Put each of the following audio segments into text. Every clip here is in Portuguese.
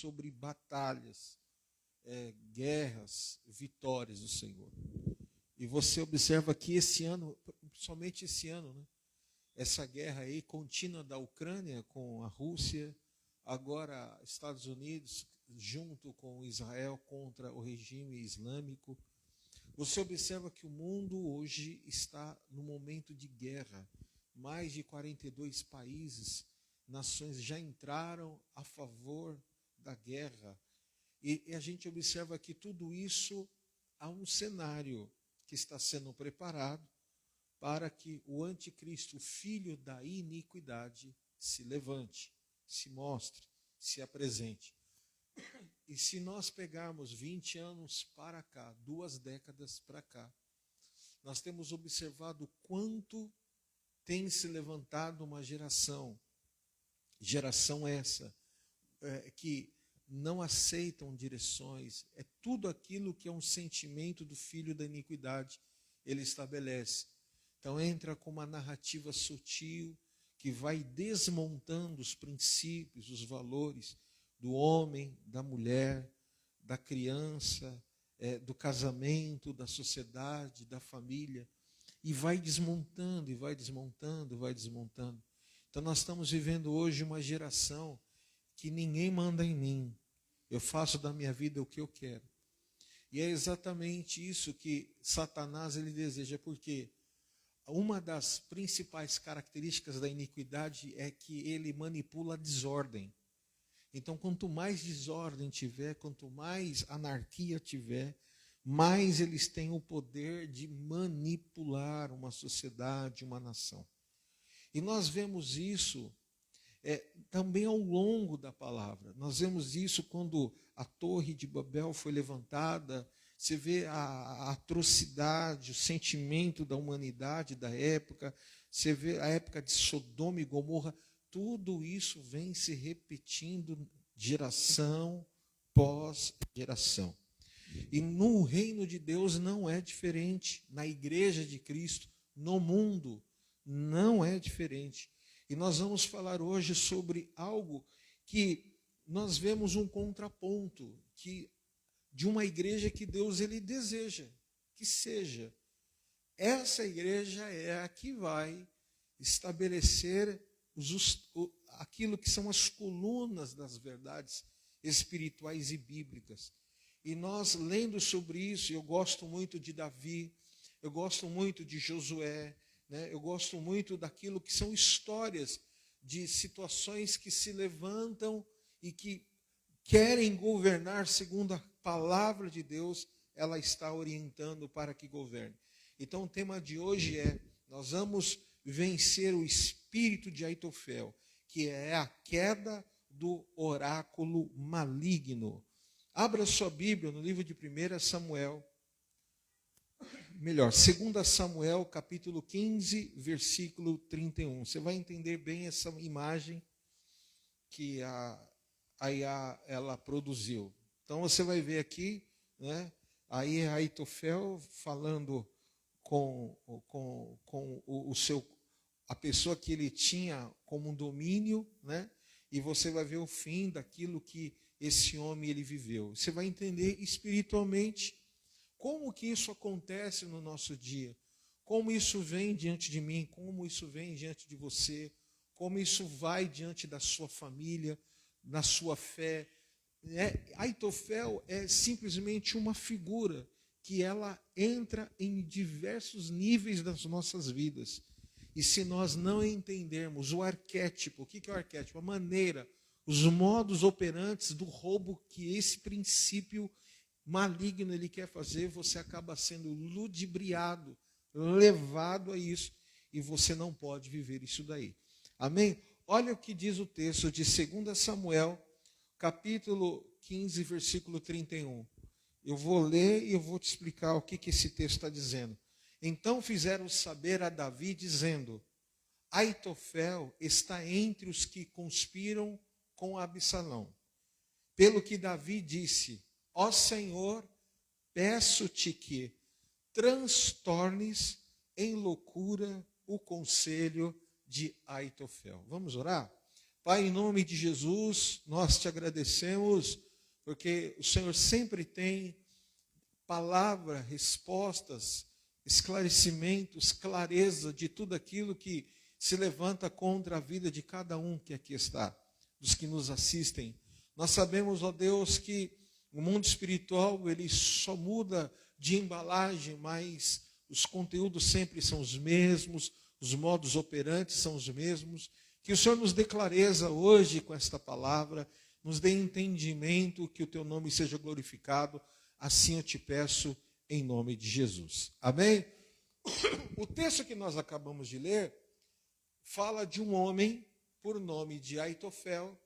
sobre batalhas, guerras, vitórias do Senhor. E você observa que esse ano, somente esse ano, né, essa guerra aí contínua da Ucrânia com a Rússia, agora Estados Unidos junto com Israel contra o regime islâmico. Você observa que o mundo hoje está no momento de guerra. Mais de 42 países, nações já entraram a favor da guerra. E a gente observa que tudo isso há um cenário que está sendo preparado para que o anticristo, o filho da iniquidade, se levante, se mostre, se apresente. E se nós pegarmos 20 anos para cá, 2 décadas para cá, nós temos observado quanto tem se levantado uma geração essa, que não aceitam direções, é tudo aquilo que é um sentimento do filho da iniquidade, ele estabelece. Então entra com uma narrativa sutil, que vai desmontando os princípios, os valores do homem, da mulher, da criança, do casamento, da sociedade, da família, e vai desmontando, e vai desmontando, vai desmontando. Então nós estamos vivendo hoje uma geração que ninguém manda em mim. Eu faço da minha vida o que eu quero. E é exatamente isso que Satanás ele deseja, porque uma das principais características da iniquidade é que ele manipula a desordem. Então, quanto mais desordem tiver, quanto mais anarquia tiver, mais eles têm o poder de manipular uma sociedade, uma nação. E nós vemos isso também ao longo da palavra. Nós vemos isso quando a Torre de Babel foi levantada. Você vê a atrocidade, o sentimento da humanidade da época. Você vê a época de Sodoma e Gomorra. Tudo isso vem se repetindo geração pós geração. E no reino de Deus não é diferente. Na igreja de Cristo, no mundo, não é diferente. E nós vamos falar hoje sobre algo que nós vemos um contraponto de uma igreja que Deus ele deseja que seja. Essa igreja é a que vai estabelecer aquilo que são as colunas das verdades espirituais e bíblicas. E nós, lendo sobre isso, eu gosto muito de Davi, eu gosto muito de Josué, né? Eu gosto muito daquilo que são histórias de situações que se levantam e que querem governar segundo a palavra de Deus, ela está orientando para que governe. Então o tema de hoje nós vamos vencer o espírito de Aitofel, que é a queda do oráculo maligno. Abra sua Bíblia no livro de 2 Samuel, capítulo 15, versículo 31. Você vai entender bem essa imagem que a ela produziu. Então você vai ver aqui, né? Aí Aitofel falando com a pessoa que ele tinha como um domínio, né? E você vai ver o fim daquilo que esse homem ele viveu. Você vai entender espiritualmente como que isso acontece no nosso dia, como isso vem diante de mim, como isso vem diante de você, como isso vai diante da sua família, na sua fé. Aitofel é simplesmente uma figura que ela entra em diversos níveis das nossas vidas. E se nós não entendermos o arquétipo, o que é o arquétipo? A maneira, os modos operantes do roubo que esse princípio maligno ele quer fazer, você acaba sendo ludibriado, levado a isso, e você não pode viver isso daí. Amém? Olha o que diz o texto de 2 Samuel, capítulo 15, versículo 31. Eu vou ler e eu vou te explicar o que esse texto está dizendo. Então fizeram saber a Davi, dizendo: Aitofel está entre os que conspiram com Absalão. Pelo que Davi disse: Ó Senhor, peço-te que transtornes em loucura o conselho de Aitofel. Vamos orar? Pai, em nome de Jesus, nós te agradecemos, porque o Senhor sempre tem palavra, respostas, esclarecimentos, clareza de tudo aquilo que se levanta contra a vida de cada um que aqui está, dos que nos assistem. Nós sabemos, ó Deus, que o mundo espiritual, ele só muda de embalagem, mas os conteúdos sempre são os mesmos, os modos operantes são os mesmos. Que o Senhor nos dê clareza hoje com esta palavra, nos dê entendimento, que o teu nome seja glorificado. Assim eu te peço, em nome de Jesus. Amém? O texto que nós acabamos de ler fala de um homem por nome de Aitofel,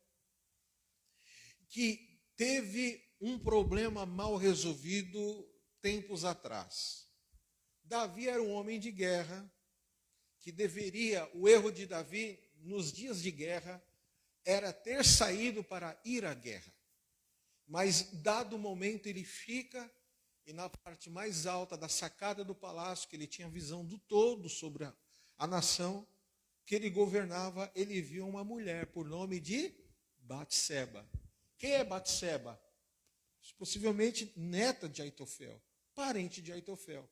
que teve um problema mal resolvido tempos atrás. Davi era um homem de guerra, que deveria, o erro de Davi nos dias de guerra era ter saído para ir à guerra. Mas, dado o momento, ele fica, e na parte mais alta da sacada do palácio, que ele tinha visão do todo sobre a nação que ele governava, ele viu uma mulher por nome de Batseba. Quem é Batseba? Possivelmente neta de Aitofel, parente de Aitofel.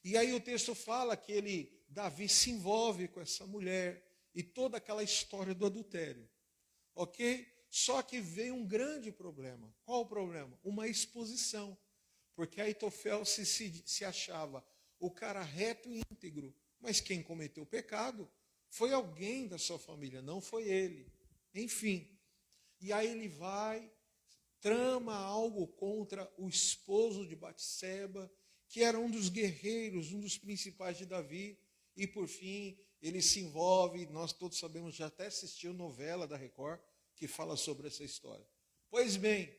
E aí o texto fala que Davi se envolve com essa mulher e toda aquela história do adultério. Ok? Só que veio um grande problema. Qual o problema? Uma exposição. Porque Aitofel se achava o cara reto e íntegro. Mas quem cometeu o pecado foi alguém da sua família, não foi ele. Enfim. E aí ele vai, trama algo contra o esposo de Batseba, que era um dos guerreiros, um dos principais de Davi. E por fim, ele se envolve, nós todos sabemos, já até assistiu novela da Record, que fala sobre essa história. Pois bem,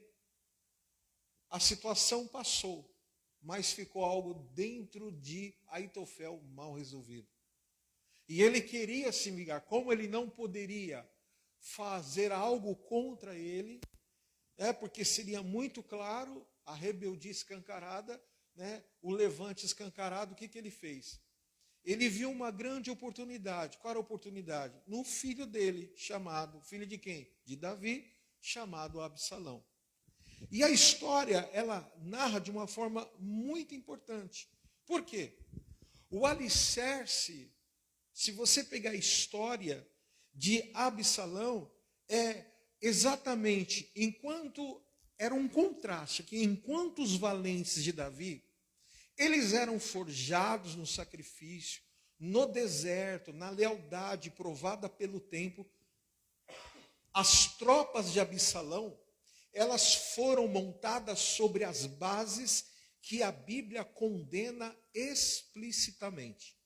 a situação passou, mas ficou algo dentro de Aitofel mal resolvido. E ele queria se vingar. Como ele não poderia fazer algo contra ele, porque seria muito claro a rebeldia escancarada, o levante escancarado, o que ele fez? Ele viu uma grande oportunidade. Qual era a oportunidade? No filho dele, chamado, filho de quem? De Davi, chamado Absalão. E a história, ela narra de uma forma muito importante. Por quê? O alicerce, se você pegar a história de Absalão, é exatamente, enquanto era um contraste, que enquanto os valentes de Davi, eles eram forjados no sacrifício, no deserto, na lealdade provada pelo tempo, as tropas de Absalão, elas foram montadas sobre as bases que a Bíblia condena explicitamente.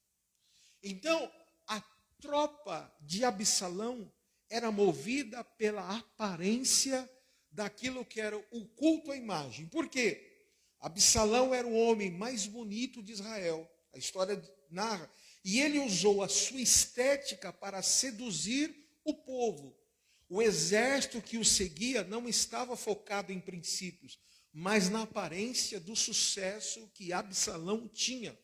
Então, a tropa de Absalão era movida pela aparência daquilo que era o culto à imagem. Por quê? Absalão era o homem mais bonito de Israel. A história narra. E ele usou a sua estética para seduzir o povo. O exército que o seguia não estava focado em princípios, mas na aparência do sucesso que Absalão tinha.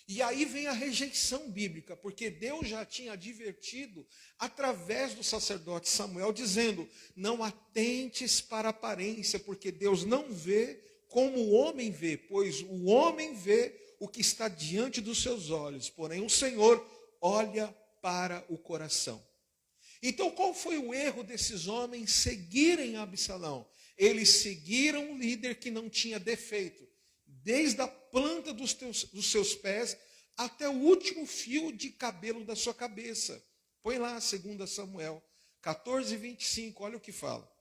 E aí vem a rejeição bíblica, porque Deus já tinha advertido através do sacerdote Samuel, dizendo: não atentes para a aparência, porque Deus não vê como o homem vê, pois o homem vê o que está diante dos seus olhos, porém o Senhor olha para o coração. Então, qual foi o erro desses homens seguirem Absalão? Eles seguiram um líder que não tinha defeito, desde a planta dos seus pés até o último fio de cabelo da sua cabeça. Põe lá 2 Samuel 14, 25, olha o que fala.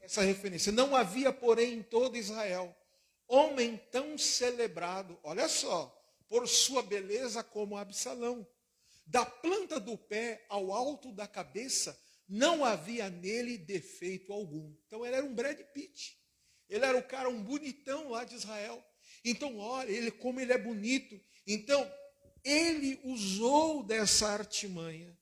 Essa referência. Não havia, porém, em todo Israel, homem tão celebrado, olha só, por sua beleza como Absalão. Da planta do pé ao alto da cabeça, não havia nele defeito algum. Então ele era um Brad Pitt. Ele era o cara, um bonitão lá de Israel. Então, olha, como ele é bonito. Então, ele usou dessa artimanha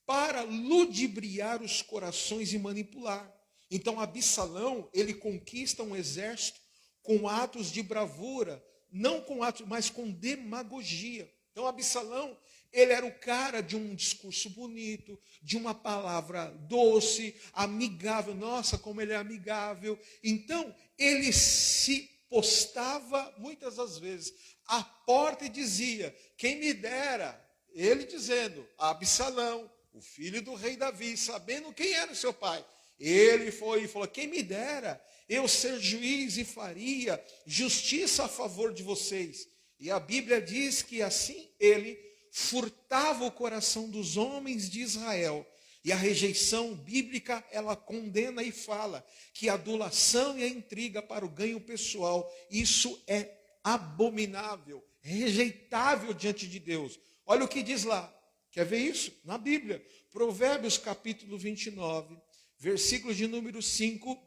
para ludibriar os corações e manipular. Então, Absalão, ele conquista um exército com atos de bravura, não com atos, mas com demagogia. Então, Absalão, ele era o cara de um discurso bonito, de uma palavra doce, amigável. Nossa, como ele é amigável. Então, ele se postava muitas das vezes à porta e dizia: quem me dera, ele dizendo, Absalão, o filho do rei Davi, sabendo quem era o seu pai. Ele foi e falou: quem me dera eu ser juiz e faria justiça a favor de vocês. E a Bíblia diz que assim ele furtava o coração dos homens de Israel. E a rejeição bíblica, ela condena e fala que a adulação e a intriga para o ganho pessoal, isso é abominável, é rejeitável diante de Deus. Olha o que diz lá. Quer ver isso? Na Bíblia. Provérbios capítulo 29, versículo de número 5.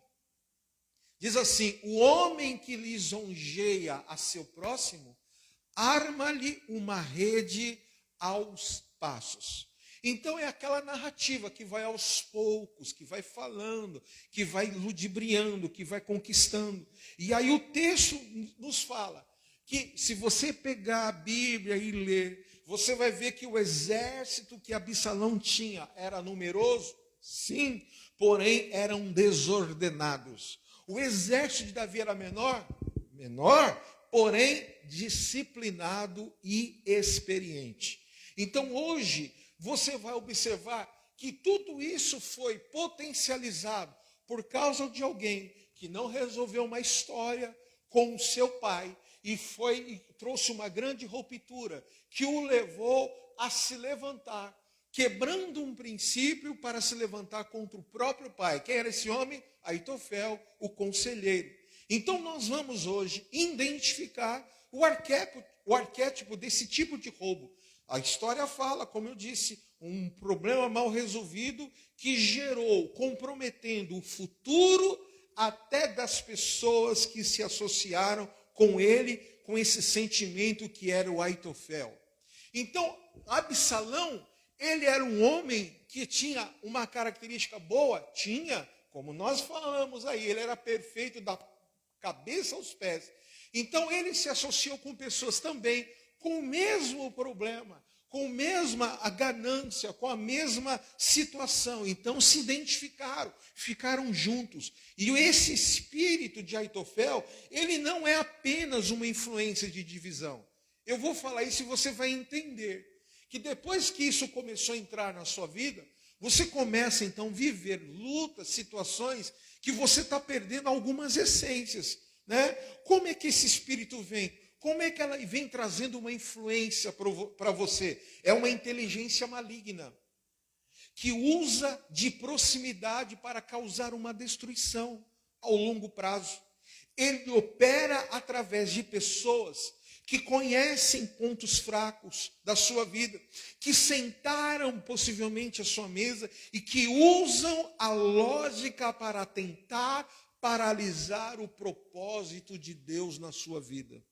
Diz assim: o homem que lisonjeia a seu próximo, arma-lhe uma rede aos passos. Então é aquela narrativa que vai aos poucos, que vai falando, que vai ludibriando, que vai conquistando. E aí o texto nos fala que se você pegar a Bíblia e ler, você vai ver que o exército que Absalão tinha era numeroso, sim, porém eram desordenados. O exército de Davi era menor, porém disciplinado e experiente. Então hoje você vai observar que tudo isso foi potencializado por causa de alguém que não resolveu uma história com o seu pai e trouxe uma grande ruptura que o levou a se levantar, quebrando um princípio para se levantar contra o próprio pai. Quem era esse homem? Aitofel, o conselheiro. Então nós vamos hoje identificar o arquétipo desse tipo de roubo. A história fala, como eu disse, um problema mal resolvido que gerou, comprometendo o futuro até das pessoas que se associaram com ele, com esse sentimento que era o Aitofel. Então, Absalão, ele era um homem que tinha uma característica boa? Tinha, como nós falamos aí, ele era perfeito da cabeça aos pés. Então, ele se associou com pessoas também com o mesmo problema, com a mesma ganância, com a mesma situação. Então se identificaram, ficaram juntos. E esse espírito de Aitofel, ele não é apenas uma influência de divisão. Eu vou falar isso e você vai entender que depois que isso começou a entrar na sua vida, você começa então a viver lutas, situações que você está perdendo algumas essências, né? Como é que esse espírito vem? Como é que ela vem trazendo uma influência para você? É uma inteligência maligna, que usa de proximidade para causar uma destruição ao longo prazo. Ele opera através de pessoas que conhecem pontos fracos da sua vida, que sentaram possivelmente à sua mesa e que usam a lógica para tentar paralisar o propósito de Deus na sua vida.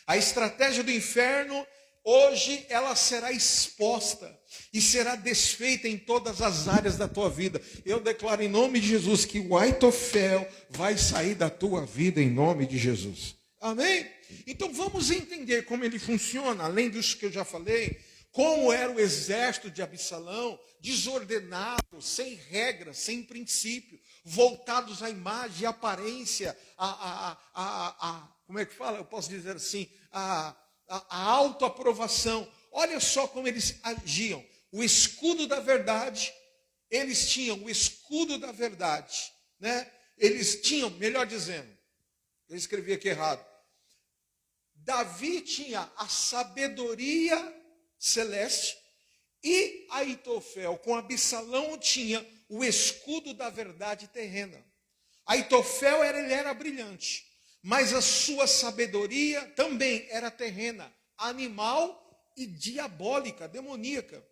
A estratégia do inferno, hoje, ela será exposta e será desfeita em todas as áreas da tua vida. Eu declaro em nome de Jesus que o Aitofel vai sair da tua vida em nome de Jesus. Amém? Então vamos entender como ele funciona, além disso que eu já falei, como era o exército de Absalão, desordenado, sem regra, sem princípio, voltados à imagem, à aparência, como é que fala? Eu posso dizer assim, a autoaprovação. Olha só como eles agiam. O escudo da verdade, eles tinham o escudo da verdade, né? Eles tinham, melhor dizendo, eu escrevi aqui errado. Davi tinha a sabedoria celeste e Aitofel, com Absalão, tinha o escudo da verdade terrena. Aitofel ele era brilhante, mas a sua sabedoria também era terrena, animal e diabólica, demoníaca.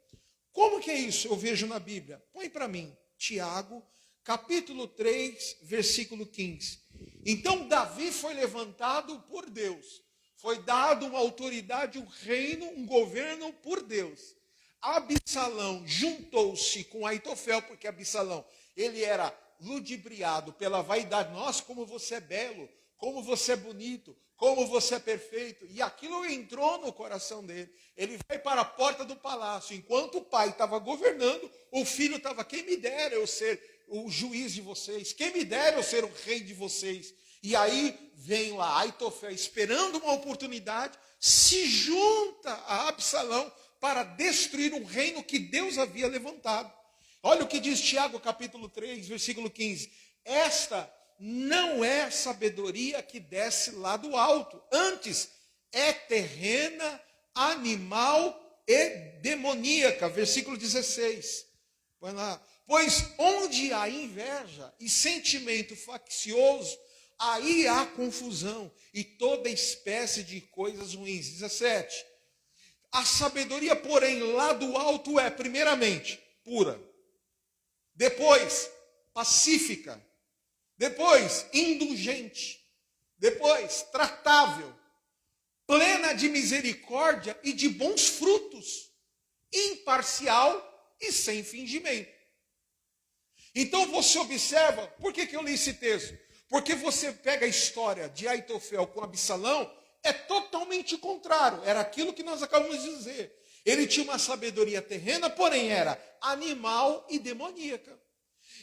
Como que é isso? Eu vejo na Bíblia. Põe para mim, Tiago, capítulo 3, versículo 15. Então Davi foi levantado por Deus. Foi dado uma autoridade, um reino, um governo por Deus. Absalão juntou-se com Aitofel, porque Absalão, ele era ludibriado pela vaidade. Nossa, como você é belo, como você é bonito, como você é perfeito. E aquilo entrou no coração dele. Ele vai para a porta do palácio. Enquanto o pai estava governando, o filho estava, quem me dera eu ser o juiz de vocês, quem me dera eu ser o rei de vocês. E aí vem lá Aitofel, esperando uma oportunidade, se junta a Absalão para destruir um reino que Deus havia levantado. Olha o que diz Tiago capítulo 3, versículo 15. Esta não é sabedoria que desce lá do alto, antes é terrena, animal e demoníaca. Versículo 16. Põe lá. Pois onde há inveja e sentimento faccioso, aí há confusão e toda espécie de coisas ruins. 17. A sabedoria, porém, lá do alto é, primeiramente, pura. Depois, pacífica. Depois, indulgente. Depois, tratável. Plena de misericórdia e de bons frutos. Imparcial e sem fingimento. Então você observa, por que eu li esse texto? Porque você pega a história de Aitofel com Absalão, é totalmente contrário. Era aquilo que nós acabamos de dizer. Ele tinha uma sabedoria terrena, porém era animal e demoníaca.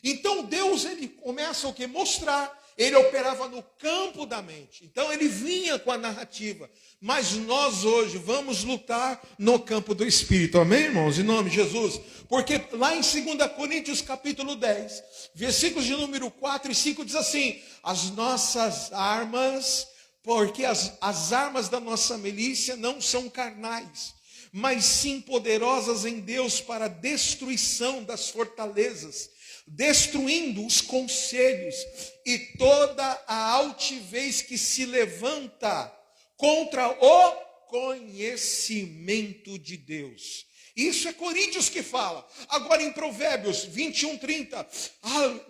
Então Deus, ele começa o que? Mostrar. Ele operava no campo da mente. Então ele vinha com a narrativa. Mas nós hoje vamos lutar no campo do Espírito. Amém, irmãos? Em nome de Jesus. Porque lá em 2 Coríntios capítulo 10, versículos de número 4 e 5 diz assim: as nossas armas, porque as armas da nossa milícia não são carnais, mas sim poderosas em Deus para a destruição das fortalezas, destruindo os conselhos e toda a altivez que se levanta contra o conhecimento de Deus. Isso é Coríntios que fala. Agora em Provérbios 21:30,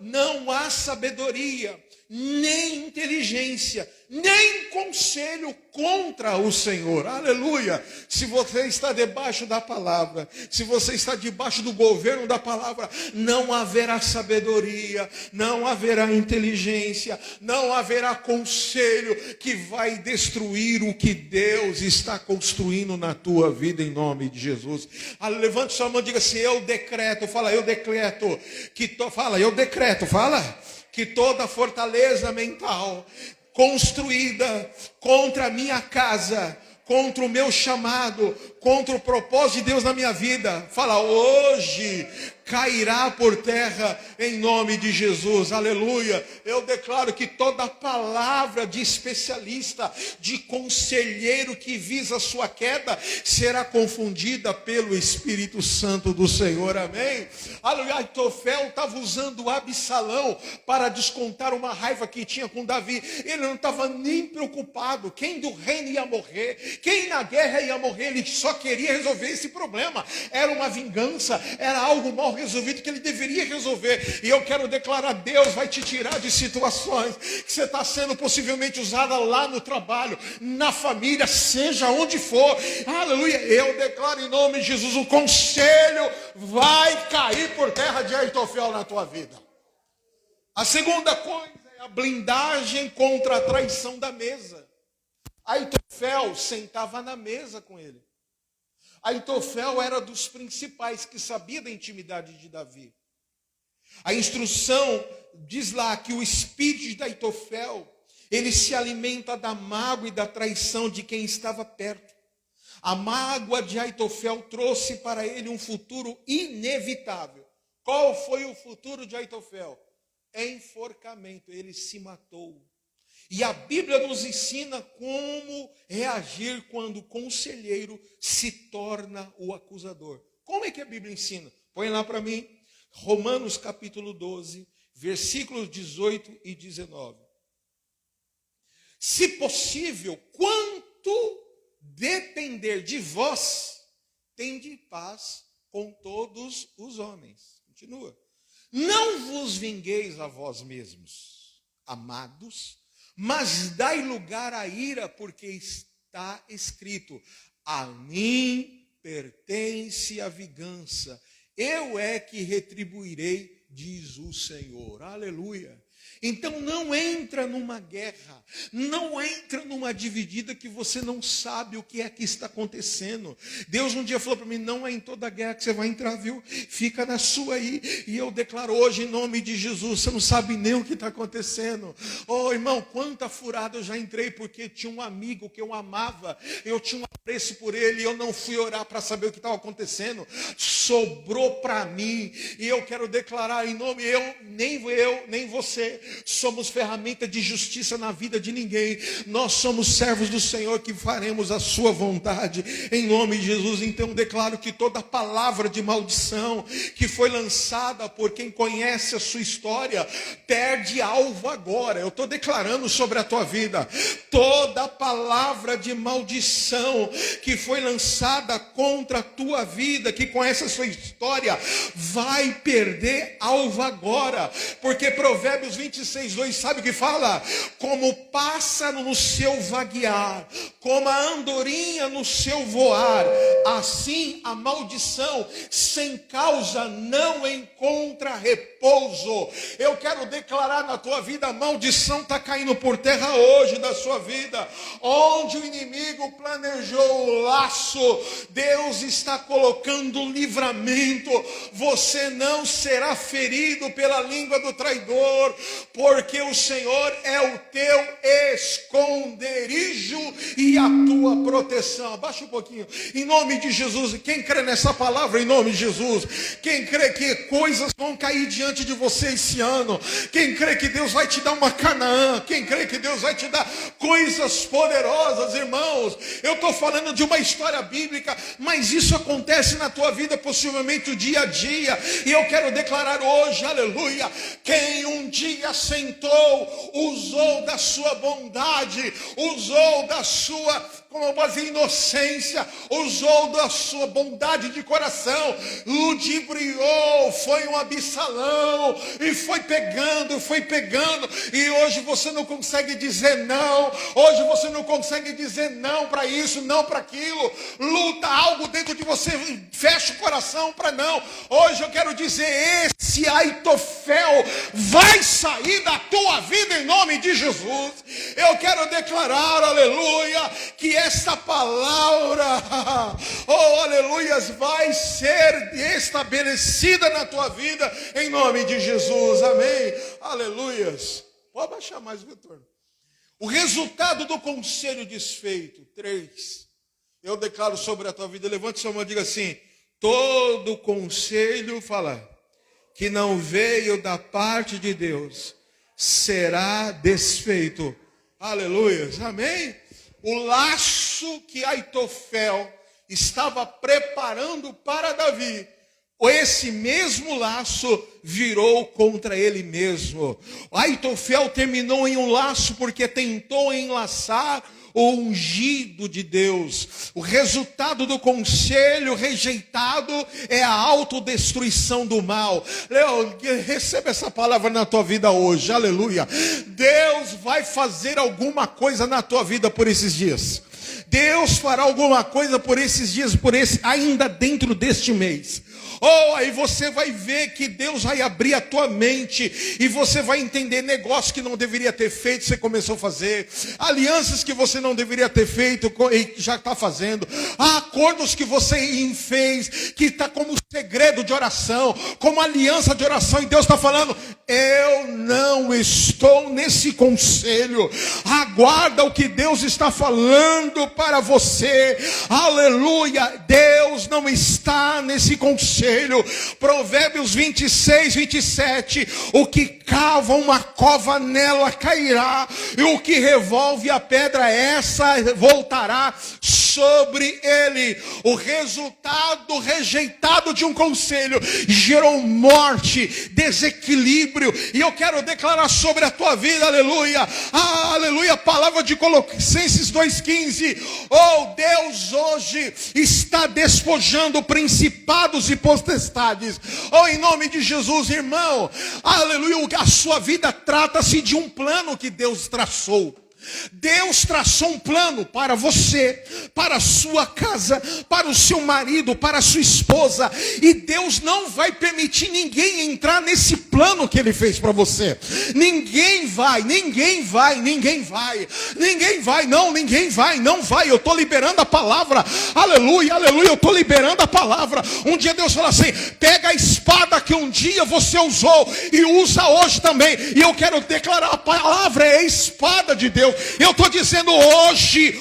não há sabedoria, nem inteligência, nem conselho contra o Senhor. Aleluia! Se você está debaixo da palavra, se você está debaixo do governo da palavra, não haverá sabedoria, não haverá inteligência, não haverá conselho que vai destruir o que Deus está construindo na tua vida, em nome de Jesus. Levante sua mão e diga assim: eu decreto, fala, eu decreto, que toda fortaleza mental construída contra a minha casa, contra o meu chamado, contra o propósito de Deus na minha vida, fala, hoje cairá por terra em nome de Jesus. Aleluia. Eu declaro que toda palavra de especialista, de conselheiro que visa a sua queda, será confundida pelo Espírito Santo do Senhor. Amém. Aleluia. Aitofel estava usando Absalão para descontar uma raiva que tinha com Davi. Ele não estava nem preocupado quem do reino ia morrer, quem na guerra ia morrer. Ele só queria resolver esse problema. Era uma vingança, era algo mal resolvido que ele deveria resolver. E eu quero declarar: Deus vai te tirar de situações que você está sendo possivelmente usada lá no trabalho, na família, seja onde for. Aleluia. Eu declaro em nome de Jesus: o conselho vai cair por terra de Aitofel na tua vida. A segunda coisa é a blindagem contra a traição da mesa. Aitofel sentava na mesa com ele. Aitofel era dos principais que sabia da intimidade de Davi. A instrução diz lá que o espírito de Aitofel, ele se alimenta da mágoa e da traição de quem estava perto. A mágoa de Aitofel trouxe para ele um futuro inevitável. Qual foi o futuro de Aitofel? Enforcamento. Ele se matou. E a Bíblia nos ensina como reagir quando o conselheiro se torna o acusador. Como é que a Bíblia ensina? Põe lá para mim, Romanos capítulo 12, versículos 18 e 19. Se possível, quanto depender de vós, tende paz com todos os homens. Continua. Não vos vingueis a vós mesmos, amados, mas dai lugar à ira, porque está escrito: a mim pertence a vingança, eu é que retribuirei, diz o Senhor. Aleluia. Então não entra numa guerra, não entra numa dividida que você não sabe o que é que está acontecendo. Deus um dia falou para mim, não é em toda guerra que você vai entrar, viu? Fica na sua aí. E eu declaro hoje em nome de Jesus, você não sabe nem o que está acontecendo. Oh irmão, quanta furada eu já entrei porque tinha um amigo que eu amava, eu tinha um apreço por ele, e eu não fui orar para saber o que estava acontecendo. Sobrou para mim, e eu quero declarar em nome, nem você somos ferramenta de justiça na vida de ninguém. Nós somos servos do Senhor que faremos a sua vontade em nome de Jesus. Então declaro que toda palavra de maldição que foi lançada por quem conhece a sua história perde alvo agora. Eu estou declarando sobre a tua vida, toda palavra de maldição que foi lançada contra a tua vida, que conhece a sua história, vai perder alvo agora, porque Provérbios 26:2 sabe o que fala? Como o pássaro no seu vaguear, como a andorinha no seu voar, assim a maldição sem causa não encontra repouso. Eu quero declarar na tua vida, a maldição está caindo por terra hoje da sua vida. Onde o inimigo planejou o laço, Deus está colocando livramento. Você não será ferido pela língua do traidor, porque o Senhor é o teu esconderijo e a tua proteção. Abaixa um pouquinho, em nome de Jesus. Quem crê nessa palavra, em nome de Jesus? Quem crê que coisas vão cair diante de você esse ano? Quem crê que Deus vai te dar uma Canaã? Quem crê que Deus vai te dar coisas poderosas, irmãos? Eu estou falando de uma história bíblica, mas isso acontece na tua vida possivelmente o dia a dia, e eu quero declarar hoje, aleluia, quem um dia sentou, usou da sua bondade, usou da sua, como eu posso dizer, inocência, usou da sua bondade de coração, ludibriou, foi um Absalão, e foi pegando, e hoje você não consegue dizer não, hoje você não consegue dizer não para isso, não para aquilo, luta algo dentro de você, fecha o coração para não. Hoje eu quero dizer, esse Aitofel vai sair da tua vida em nome de Jesus. Eu quero declarar, aleluia, que essa palavra, oh aleluias, vai ser estabelecida na tua vida em nome de Jesus, amém, aleluias. Pode baixar mais o retorno. O resultado do conselho desfeito, 3. Eu declaro sobre a tua vida, levante sua mão e diga assim, todo conselho, fala, que não veio da parte de Deus, será desfeito. Aleluias, amém? O laço que Aitofel estava preparando para Davi, esse mesmo laço virou contra ele mesmo. Aitofel terminou em um laço porque tentou enlaçar o ungido de Deus. O resultado do conselho rejeitado é a autodestruição do mal. Leão, receba essa palavra na tua vida hoje, aleluia. Deus vai fazer alguma coisa na tua vida por esses dias. Deus fará alguma coisa por esses dias, ainda dentro deste mês. Oh, aí você vai ver que Deus vai abrir a tua mente e você vai entender negócios que não deveria ter feito, você começou a fazer, alianças que você não deveria ter feito e já está fazendo, acordos que você fez, que está como segredo de oração, como aliança de oração, e Deus está falando, eu não estou nesse conselho, aguarda o que Deus está falando para você, aleluia, Deus não está nesse conselho. Provérbios 26:27, o que cava uma cova nela cairá, e o que revolve a pedra essa voltará sobre ele. O resultado rejeitado de um conselho gerou morte, desequilíbrio, e eu quero declarar sobre a tua vida, aleluia, aleluia, a palavra de Colossenses 2:15, oh Deus hoje está despojando principados e potestades, oh em nome de Jesus, irmão, aleluia, a sua vida trata-se de um plano que Deus traçou. Deus traçou um plano para você, para a sua casa, para o seu marido, para a sua esposa. E Deus não vai permitir ninguém entrar nesse plano que Ele fez para você. Ninguém vai, não vai. Eu estou liberando a palavra. Aleluia, aleluia, eu estou liberando a palavra. Um dia Deus fala assim: pega a espada que um dia você usou e usa hoje também. E eu quero declarar: a palavra é a espada de Deus. Eu estou dizendo hoje,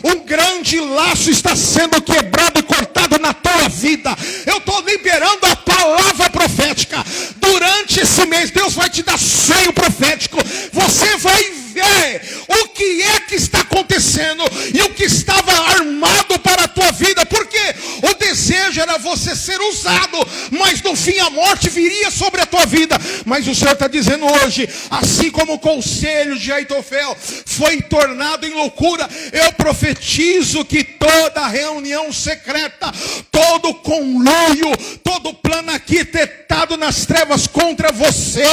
um grande laço está sendo quebrado e cortado na tua vida. Eu estou liberando a palavra profética. Durante esse mês, Deus vai te dar sonho profético. Você vai ver o que é que está acontecendo e o que estava armado para a tua vida. Porque o desejo era você ser usado, mas no fim a morte viria sobre a tua vida. Mas o Senhor está dizendo hoje: assim como o conselho de Aitofel foi tornado em loucura, eu profetizo que toda reunião secreta, todo conluio, todo plano arquitetado nas trevas contra você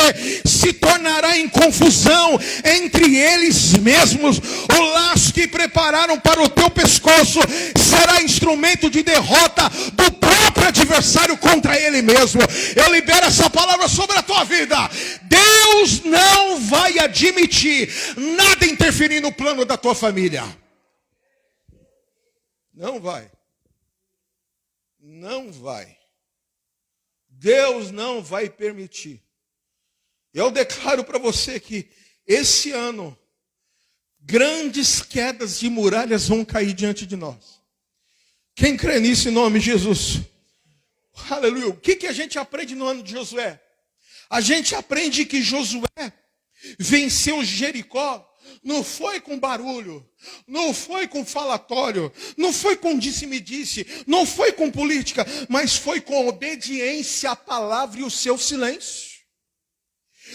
se tornará em confusão entre eles mesmos. O laço que prepararam para o teu pescoço será instrumento de derrota do próprio adversário contra ele mesmo. Eu libero essa palavra sobre a tua vida. Deus não vai admitir nada interferir no plano da tua família. Não vai. Não vai. Deus não vai permitir. Eu declaro para você que esse ano grandes quedas de muralhas vão cair diante de nós. Quem crê nisso em nome de Jesus? Aleluia. O que a gente aprende no ano de Josué? A gente aprende que Josué venceu Jericó. Não foi com barulho, não foi com falatório, não foi com disse-me-disse, não foi com política, mas foi com obediência à palavra e o seu silêncio.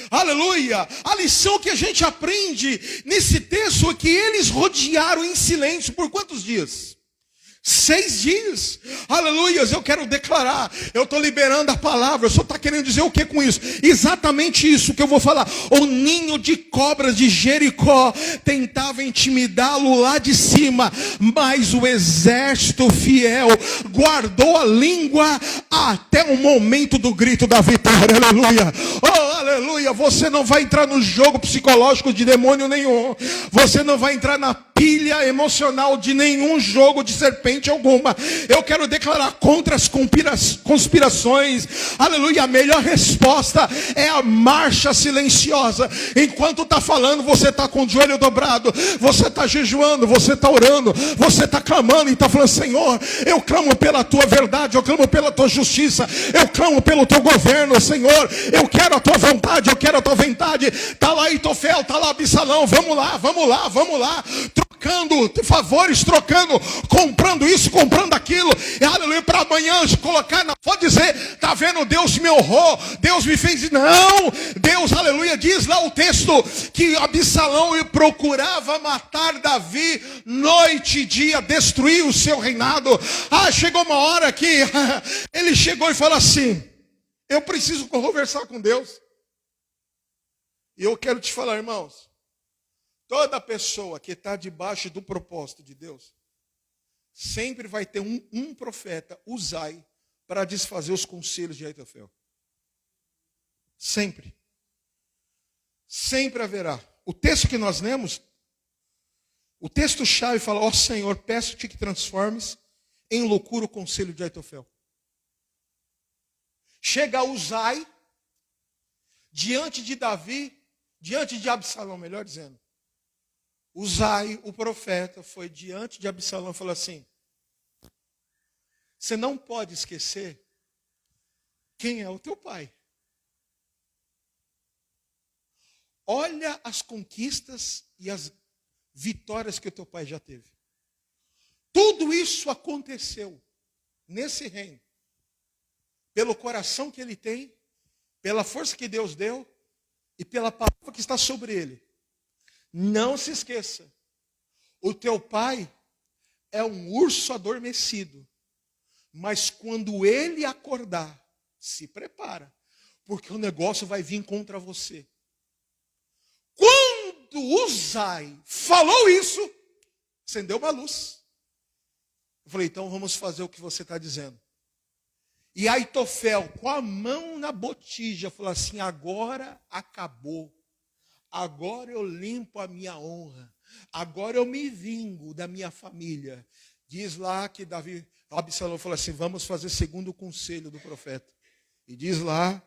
Aleluia! A lição que a gente aprende nesse texto é que eles rodearam em silêncio por quantos dias? 6 dias, aleluia. Eu quero declarar, eu estou liberando a palavra. O Senhor está querendo dizer o que com isso? Exatamente isso que eu vou falar. O ninho de cobras de Jericó tentava intimidá-lo lá de cima, mas o exército fiel guardou a língua até o momento do grito da vitória. Aleluia, oh aleluia. Você não vai entrar no jogo psicológico de demônio nenhum. Você não vai entrar na pilha emocional de nenhum jogo de serpente alguma. Eu quero declarar contra as conspirações. Aleluia. A melhor resposta é a marcha silenciosa. Enquanto está falando, você está com o joelho dobrado, você está jejuando, você está orando, você está clamando e está falando: Senhor, eu clamo pela tua verdade, eu clamo pela tua justiça, eu clamo pelo teu governo. Senhor, eu quero a tua vontade, eu quero a tua vontade. Está lá Aitofel, está lá Absalão. Vamos lá, trocando favores, comprando isso, comprando aquilo, e aleluia, para amanhã colocar na, pode dizer, está vendo, Deus me honrou, Deus me fez. Não, Deus, aleluia, diz lá o texto que Absalão procurava matar Davi noite e dia, destruir o seu reinado. Chegou uma hora que ele chegou e falou assim: eu preciso conversar com Deus. E eu quero te falar, irmãos, toda pessoa que está debaixo do propósito de Deus sempre vai ter um profeta, Uzai, para desfazer os conselhos de Aitofel. Sempre. Sempre haverá. O texto que nós lemos, o texto-chave fala: ó Senhor, peço-te que transformes em loucura o conselho de Aitofel. Chega Uzai diante de Davi, diante de Absalão, melhor dizendo. Uzai, o profeta, foi diante de Absalão e falou assim: você não pode esquecer quem é o teu pai. Olha as conquistas e as vitórias que o teu pai já teve. Tudo isso aconteceu nesse reino pelo coração que ele tem, pela força que Deus deu e pela palavra que está sobre ele. Não se esqueça, o teu pai é um urso adormecido, mas quando ele acordar, se prepara, porque o negócio vai vir contra você. Quando Uzai falou isso, acendeu uma luz. Eu falei, então vamos fazer o que você está dizendo. E Aitofel, com a mão na botija, falou assim, agora acabou. Agora eu limpo a minha honra. Agora eu me vingo da minha família. Diz lá que Absalão falou assim, vamos fazer segundo o conselho do profeta. E diz lá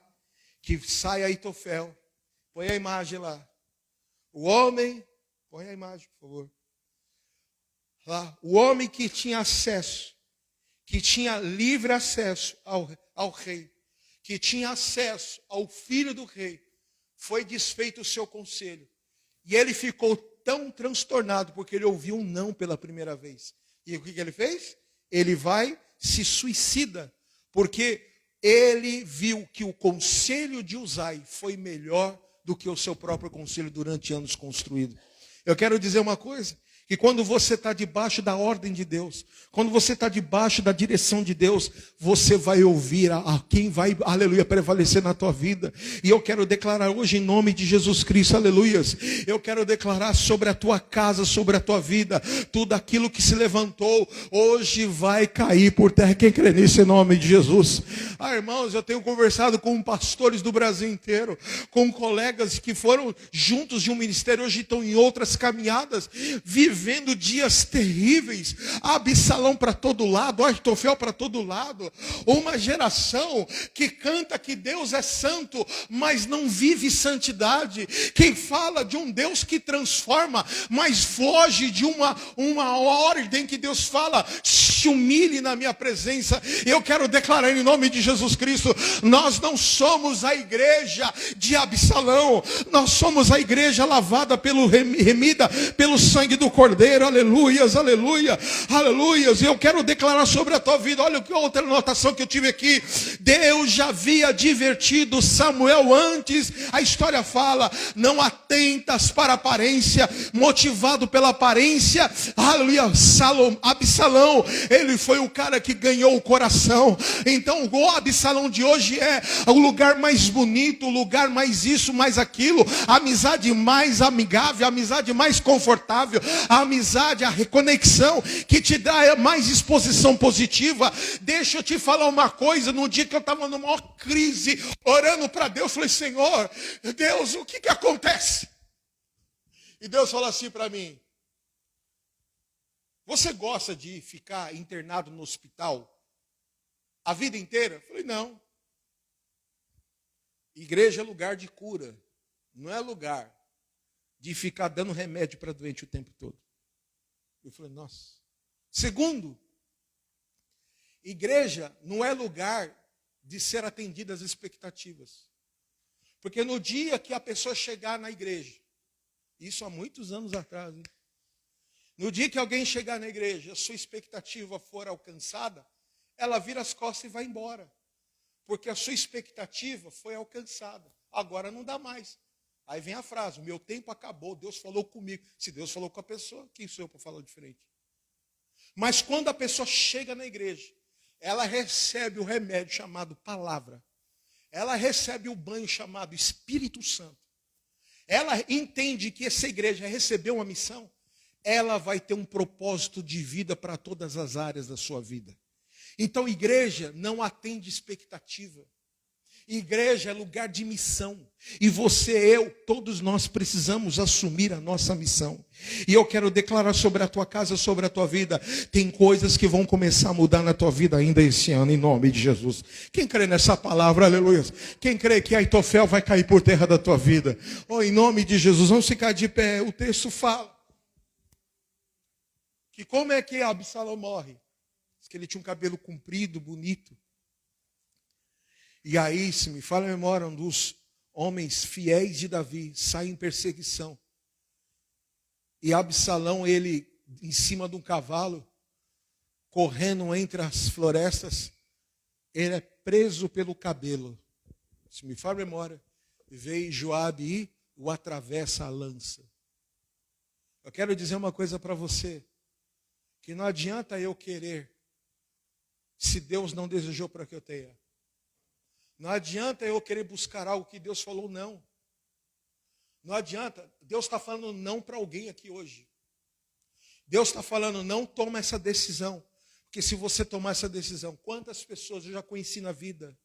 que sai Aitofel. Põe a imagem lá. O homem, põe a imagem, por favor. Lá, o homem que tinha acesso, que tinha livre acesso ao rei, que tinha acesso ao filho do rei, foi desfeito o seu conselho. E ele ficou tão transtornado, porque ele ouviu um não pela primeira vez. E o que ele fez? Ele vai, se suicida, porque ele viu que o conselho de Uzai foi melhor do que o seu próprio conselho durante anos construído. Eu quero dizer uma coisa, que quando você está debaixo da ordem de Deus, quando você está debaixo da direção de Deus, você vai ouvir a quem vai, aleluia, prevalecer na tua vida. E eu quero declarar hoje em nome de Jesus Cristo, aleluias, eu quero declarar sobre a tua casa, sobre a tua vida, tudo aquilo que se levantou, hoje vai cair por terra. Quem crê nisso em nome de Jesus? Irmãos, eu tenho conversado com pastores do Brasil inteiro, com colegas que foram juntos de um ministério, hoje estão em outras caminhadas, vivendo dias terríveis, Absalão para todo lado, Aitofel para todo lado, uma geração que canta que Deus é santo, mas não vive santidade, quem fala de um Deus que transforma, mas foge de uma ordem que Deus fala, se humilhe na minha presença. Eu quero declarar em nome de Jesus Cristo, nós não somos a igreja de Absalão, nós somos a igreja lavada remida pelo sangue do Cordeiro, aleluias, aleluia, aleluias. E eu quero declarar sobre a tua vida, olha que outra anotação que eu tive aqui, Deus já havia advertido Samuel antes, a história fala, não atentas para a aparência, motivado pela aparência, aleluia, Absalão, ele foi o cara que ganhou o coração. Então o Absalão de hoje é o lugar mais bonito, o lugar mais isso, mais aquilo, a amizade mais amigável, a amizade mais confortável, a amizade, a reconexão que te dá mais exposição positiva. Deixa eu te falar uma coisa, no dia que eu estava numa maior crise, orando para Deus, eu falei, Senhor, Deus, o que acontece? E Deus falou assim para mim, você gosta de ficar internado no hospital a vida inteira? Eu falei, não. Igreja é lugar de cura, não é lugar de ficar dando remédio para doente o tempo todo. Eu falei, nossa. Segundo, igreja não é lugar de ser atendida às expectativas. Porque no dia que a pessoa chegar na igreja, isso há muitos anos atrás, hein? No dia que alguém chegar na igreja, a sua expectativa for alcançada, ela vira as costas e vai embora. Porque a sua expectativa foi alcançada. Agora não dá mais. Aí vem a frase, o meu tempo acabou, Deus falou comigo. Se Deus falou com a pessoa, quem sou eu para falar diferente? Mas quando a pessoa chega na igreja, ela recebe o remédio chamado palavra. Ela recebe o banho chamado Espírito Santo. Ela entende que essa igreja recebeu uma missão. Ela vai ter um propósito de vida para todas as áreas da sua vida. Então, igreja não atende expectativa. Igreja é lugar de missão. E você, eu, todos nós precisamos assumir a nossa missão. E eu quero declarar sobre a tua casa, sobre a tua vida. Tem coisas que vão começar a mudar na tua vida ainda esse ano, em nome de Jesus. Quem crê nessa palavra, aleluia? Quem crê que Aitofel vai cair por terra da tua vida? Oh, em nome de Jesus, vamos ficar de pé. O texto fala que como é que Absalão morre? Diz que ele tinha um cabelo comprido, bonito. E aí, se me fala a memória, um dos homens fiéis de Davi sai em perseguição. E Absalão, ele em cima de um cavalo, correndo entre as florestas, ele é preso pelo cabelo. Se me fala a memória, veio Joabe e o atravessa a lança. Eu quero dizer uma coisa para você, que não adianta eu querer, se Deus não desejou para que eu tenha. Não adianta eu querer buscar algo que Deus falou não. Não adianta. Deus está falando não para alguém aqui hoje. Deus está falando, não toma essa decisão. Porque se você tomar essa decisão, quantas pessoas eu já conheci na vida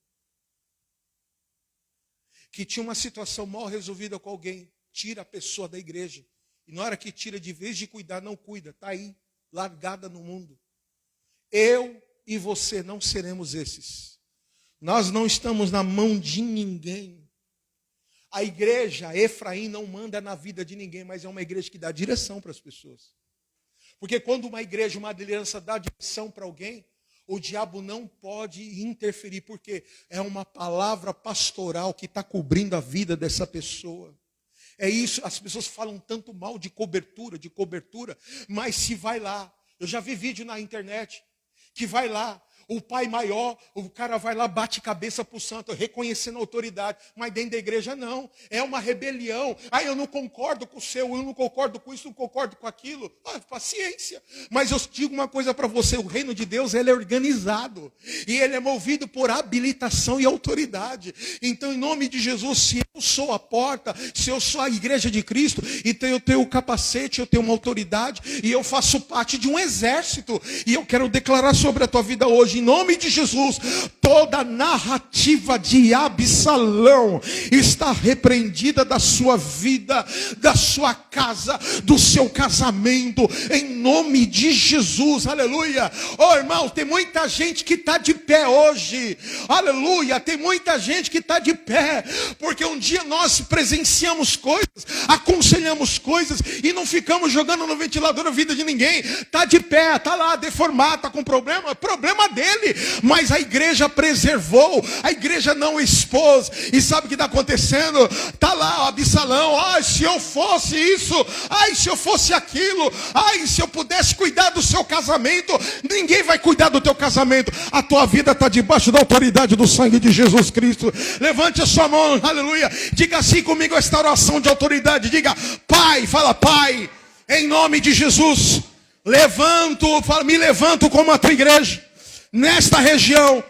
que tinha uma situação mal resolvida com alguém, tira a pessoa da igreja. E na hora que tira, de vez de cuidar, não cuida. Está aí, largada no mundo. Eu e você não seremos esses. Nós não estamos na mão de ninguém. A igreja, Efraim, não manda na vida de ninguém, mas é uma igreja que dá direção para as pessoas. Porque quando uma igreja, uma liderança dá direção para alguém, o diabo não pode interferir, porque é uma palavra pastoral que está cobrindo a vida dessa pessoa. É isso, as pessoas falam tanto mal de cobertura, mas se vai lá, eu já vi vídeo na internet, que vai lá, o pai maior, o cara vai lá, bate cabeça para o santo, reconhecendo a autoridade. Mas dentro da igreja não. É uma rebelião. Eu não concordo com o seu, eu não concordo com isso, não concordo com aquilo. Paciência. Mas eu digo uma coisa para você, o reino de Deus, ele é organizado. E ele é movido por habilitação e autoridade. Então, em nome de Jesus, se eu sou a porta, se eu sou a igreja de Cristo, então eu tenho o capacete, eu tenho uma autoridade, e eu faço parte de um exército. E eu quero declarar sobre a tua vida hoje, em nome de Jesus, toda narrativa de Absalão está repreendida da sua vida, da sua casa, do seu casamento, em nome de Jesus, aleluia. Irmão, tem muita gente que está de pé hoje, aleluia, tem muita gente que está de pé, porque um dia nós presenciamos coisas, aconselhamos coisas, e não ficamos jogando no ventilador a vida de ninguém. Está de pé, está lá deformado, está com problema dele. Mas a igreja preservou, a igreja não expôs. E sabe o que está acontecendo? Está lá o Absalão, se eu fosse isso, se eu fosse aquilo, se eu pudesse cuidar do seu casamento. Ninguém vai cuidar do teu casamento. A tua vida está debaixo da autoridade do sangue de Jesus Cristo. Levante a sua mão, aleluia. Diga assim comigo esta oração de autoridade. Diga, Pai, fala, Pai, em nome de Jesus, me levanto como a tua igreja. Nesta região,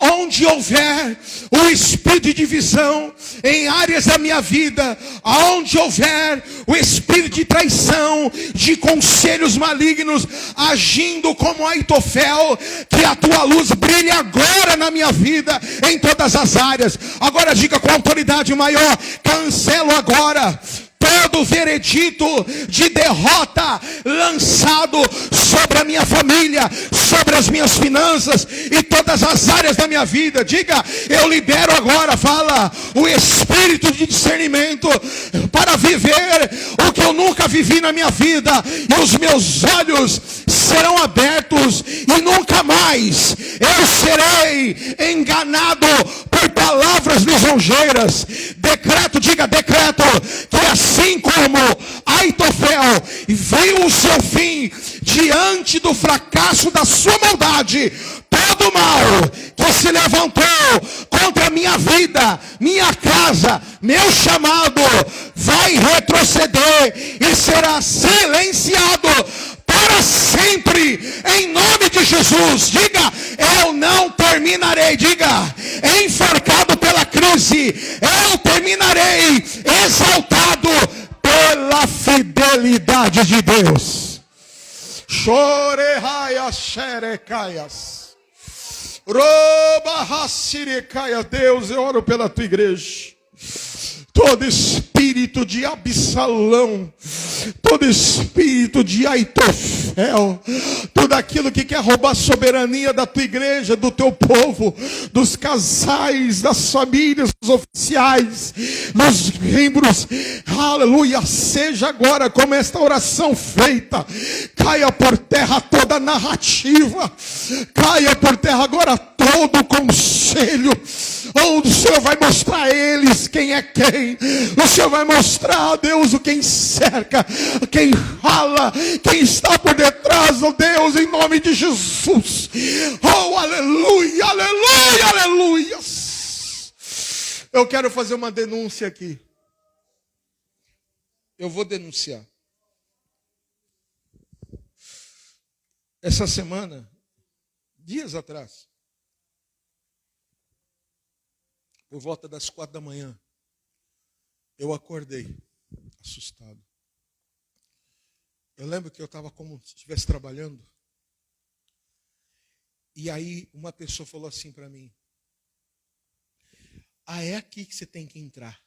onde houver o espírito de divisão em áreas da minha vida, onde houver o espírito de traição, de conselhos malignos, agindo como Aitofel, que a tua luz brilhe agora na minha vida, em todas as áreas. Agora diga com autoridade maior, cancelo agora todo veredito de derrota lançado sobre a minha família, sobre as minhas finanças e todas as áreas da minha vida. Diga, eu libero agora, fala, o espírito de discernimento para viver o que eu nunca vivi na minha vida, e os meus olhos serão abertos e nunca mais eu serei enganado por palavras lisonjeiras. Decreto, diga decreto, que assim como Aitofel viu o seu fim diante do fracasso da sua maldade, todo mal que se levantou contra a minha vida, minha casa, meu chamado, vai retroceder e será silenciado para sempre, em nome de Jesus. Diga, eu não terminarei. Diga, enforcado pela crise, eu terminarei exaltado pela fidelidade de Deus. Chorehaia xerecaias, roba racirecaia. Deus, eu oro pela tua igreja. Todo espírito de Absalão, todo espírito de Aitofel, tudo aquilo que quer roubar a soberania da tua igreja, do teu povo, dos casais, das famílias, dos oficiais, dos membros, aleluia, seja agora como esta oração feita, caia por terra toda narrativa, caia por terra agora todo conselho, onde o Senhor vai mostrar a eles quem é quem. O Senhor vai mostrar a Deus o quem cerca, quem fala, quem está por detrás, ó Deus, em nome de Jesus. Oh, aleluia, aleluia, aleluia. Eu quero fazer uma denúncia aqui. Eu vou denunciar. Essa semana, dias atrás, por volta das 4 da manhã, eu acordei. assustado. Eu lembro que eu estava como se estivesse trabalhando. E aí uma pessoa falou assim para mim: ah, é aqui que você tem que entrar.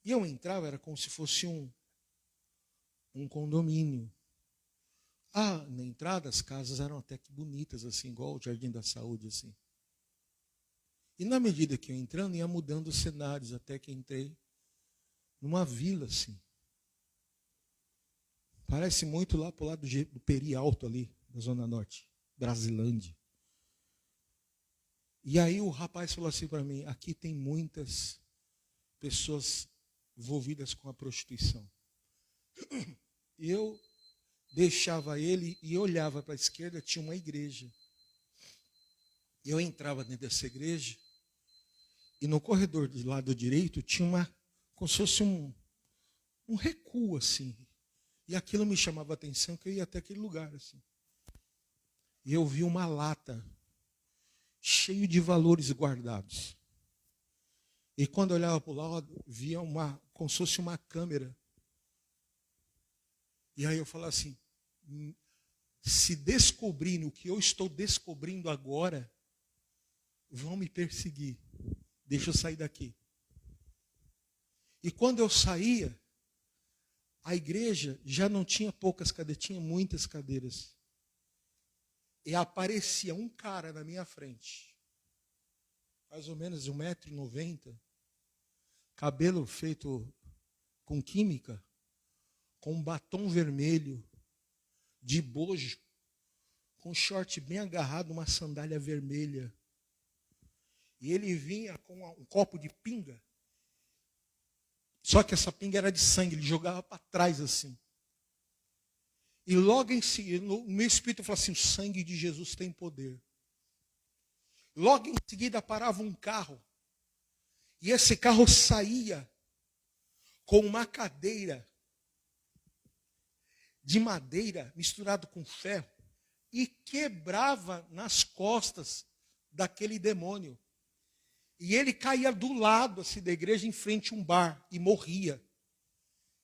E eu entrava, era como se fosse um condomínio. Ah, na entrada as casas eram até que bonitas, assim, igual o Jardim da Saúde, assim. E na medida que eu entrando, ia mudando os cenários, até que entrei numa vila, assim. Parece muito lá para o lado do Peri Alto, ali, da Zona Norte, Brasilândia. E aí o rapaz falou assim para mim: aqui tem muitas pessoas envolvidas com a prostituição. E eu deixava ele e olhava para a esquerda, tinha uma igreja. Eu entrava dentro dessa igreja e no corredor do lado direito tinha como se fosse um recuo assim. E aquilo me chamava a atenção, que eu ia até aquele lugar assim. E eu vi uma lata cheio de valores guardados. E quando eu olhava para o lado, via como se fosse uma câmera. E aí eu falava assim: se descobrirem o que eu estou descobrindo agora, vão me perseguir. Deixa eu sair daqui. E quando eu saía, a igreja já não tinha poucas cadeiras, tinha muitas cadeiras. E aparecia um cara na minha frente, mais ou menos 1,90 m, cabelo feito com química, com um batom vermelho, de bojo, com um short bem agarrado, uma sandália vermelha. E ele vinha com um copo de pinga, só que essa pinga era de sangue, ele jogava para trás assim. E logo em seguida, no meu espírito, eu falava assim: o sangue de Jesus tem poder. Logo em seguida parava um carro, e esse carro saía com uma cadeira de madeira misturado com ferro e quebrava nas costas daquele demônio. E ele caía do lado assim, da igreja, em frente a um bar, e morria.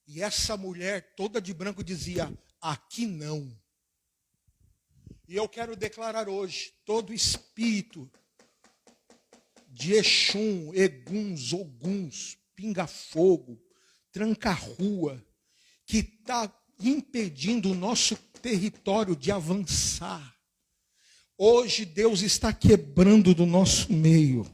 E essa mulher toda de branco dizia: aqui não. E eu quero declarar hoje: todo espírito de Exum, Eguns, Oguns, pinga-fogo, tranca-rua, que está impedindo o nosso território de avançar, hoje Deus está quebrando do nosso meio.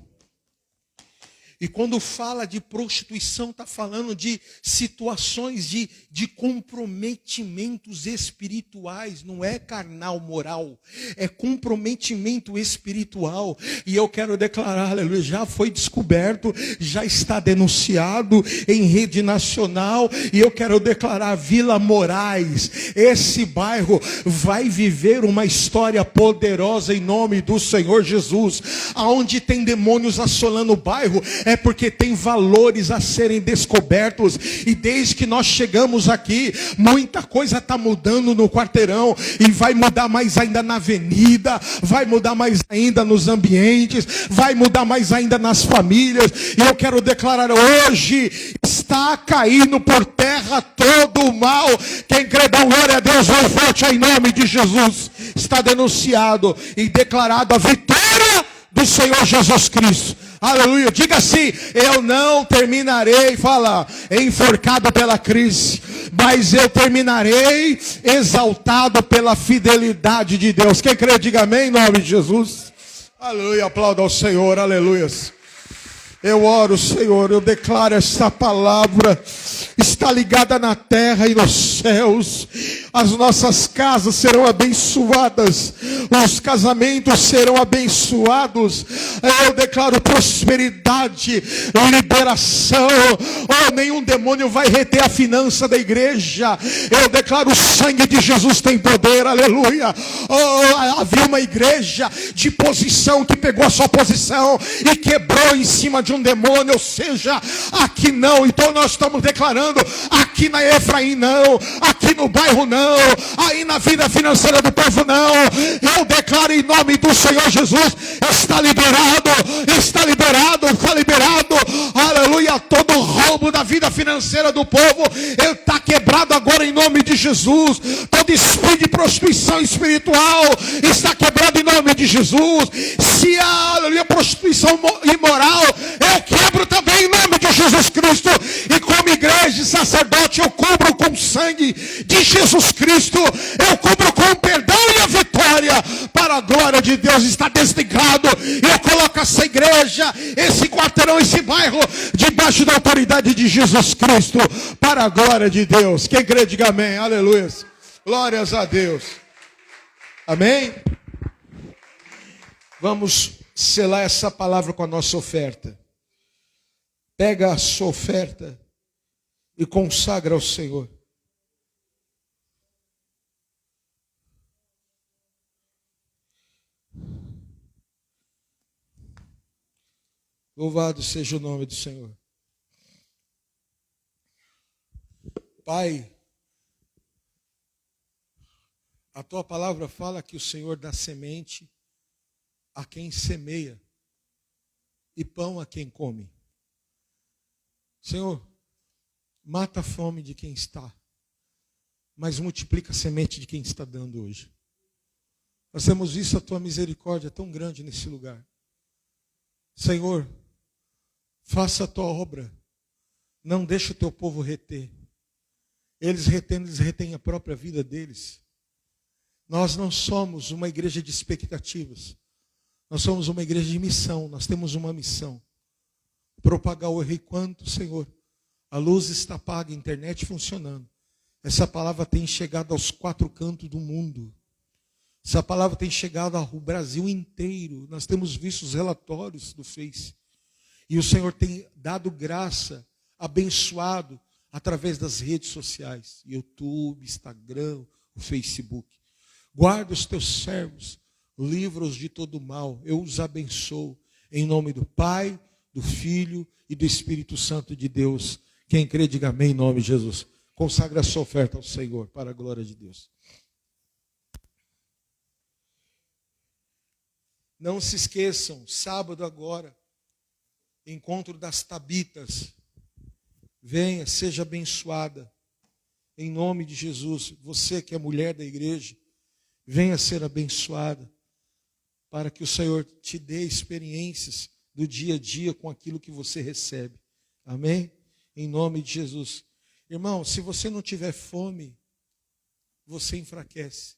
E quando fala de prostituição, está falando de situações de comprometimentos espirituais. Não é carnal, moral. É comprometimento espiritual. E eu quero declarar, aleluia, já foi descoberto, já está denunciado em rede nacional. E eu quero declarar: Vila Moraes, esse bairro vai viver uma história poderosa em nome do Senhor Jesus. Aonde tem demônios assolando o bairro, é porque tem valores a serem descobertos. E desde que nós chegamos aqui, muita coisa está mudando no quarteirão, e vai mudar mais ainda na avenida, vai mudar mais ainda nos ambientes, vai mudar mais ainda nas famílias. E eu quero declarar hoje: está caindo por terra todo o mal. Quem crê, dá glória a Deus, vai forte em nome de Jesus. Está denunciado e declarado a vitória do Senhor Jesus Cristo. Aleluia. Diga assim: eu não terminarei, fala, enforcado pela crise, mas eu terminarei exaltado pela fidelidade de Deus. Quem crê, diga amém em nome de Jesus. Aleluia. Aplauda ao Senhor. Aleluia. Eu oro, Senhor, eu declaro essa palavra está ligada na terra e nos céus. As nossas casas serão abençoadas, os casamentos serão abençoados. Eu declaro prosperidade, liberação. Oh, nenhum demônio vai reter a finança da igreja. Eu declaro: o sangue de Jesus tem poder, aleluia. Oh, havia uma igreja de posição que pegou a sua posição e quebrou em cima de um demônio. Ou seja, aqui não. Então nós estamos declarando: aqui na Efraim não, aqui no bairro não, aí na vida financeira do povo não. Eu declaro em nome do Senhor Jesus: está liberado, está liberado, está liberado, aleluia. Todo roubo campo da vida financeira do povo, ele está quebrado agora em nome de Jesus. Todo espírito de prostituição espiritual está quebrado em nome de Jesus. Se há prostituição imoral, eu quebro também em nome de Jesus Cristo. E como igreja e sacerdote, eu cubro com o sangue de Jesus Cristo. Eu cubro com o perdão e a vitória. Para a glória de Deus, está desligado. Eu coloco essa igreja, esse quarteirão, esse bairro, debaixo da autoridade de Jesus Cristo. Para a glória de Deus. Quem crê, diga amém. Aleluia. Glórias a Deus. Amém? Vamos selar essa palavra com a nossa oferta. Pega a sua oferta e consagra ao Senhor. Louvado seja o nome do Senhor. Pai, a tua palavra fala que o Senhor dá semente a quem semeia e pão a quem come. Senhor, mata a fome de quem está, mas multiplica a semente de quem está dando hoje. Nós temos visto a tua misericórdia tão grande nesse lugar. Senhor, faça a tua obra, não deixe o teu povo reter. Eles retêm a própria vida deles. Nós não somos uma igreja de expectativas. Nós somos uma igreja de missão. Nós temos uma missão. Propagar o rei quanto, Senhor. A luz está apaga, a internet funcionando. Essa palavra tem chegado aos 4 cantos do mundo. Essa palavra tem chegado ao Brasil inteiro. Nós temos visto os relatórios do Face. E o Senhor tem dado graça, abençoado, através das redes sociais. YouTube, Instagram, o Facebook. Guarda os teus servos, livra-os de todo mal. Eu os abençoo. Em nome do Pai, do Filho e do Espírito Santo de Deus. Quem crê, diga amém em nome de Jesus. Consagra a sua oferta ao Senhor, para a glória de Deus. Não se esqueçam, sábado agora, encontro das Tabitas. Venha, seja abençoada. Em nome de Jesus. Você que é mulher da igreja, venha ser abençoada. Para que o Senhor te dê experiências do dia a dia com aquilo que você recebe. Amém? Em nome de Jesus. Irmão, se você não tiver fome, você enfraquece.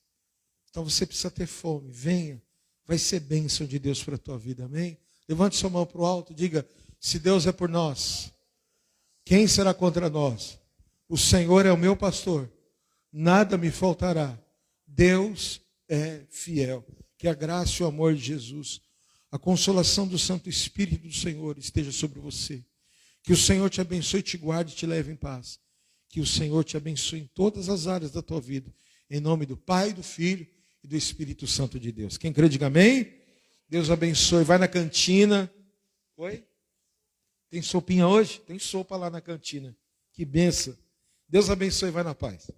Então você precisa ter fome. Venha. Vai ser bênção de Deus para a tua vida. Amém? Levante sua mão para o alto. Diga, se Deus é por nós, quem será contra nós? O Senhor é o meu pastor. Nada me faltará. Deus é fiel. Que a graça e o amor de Jesus, a consolação do Santo Espírito do Senhor esteja sobre você. Que o Senhor te abençoe, te guarde e te leve em paz. Que o Senhor te abençoe em todas as áreas da tua vida. Em nome do Pai, do Filho e do Espírito Santo de Deus. Quem crê, diga amém. Deus abençoe. Vai na cantina. Oi? Tem sopinha hoje? Tem sopa lá na cantina. Que benção. Deus abençoe e vai na paz.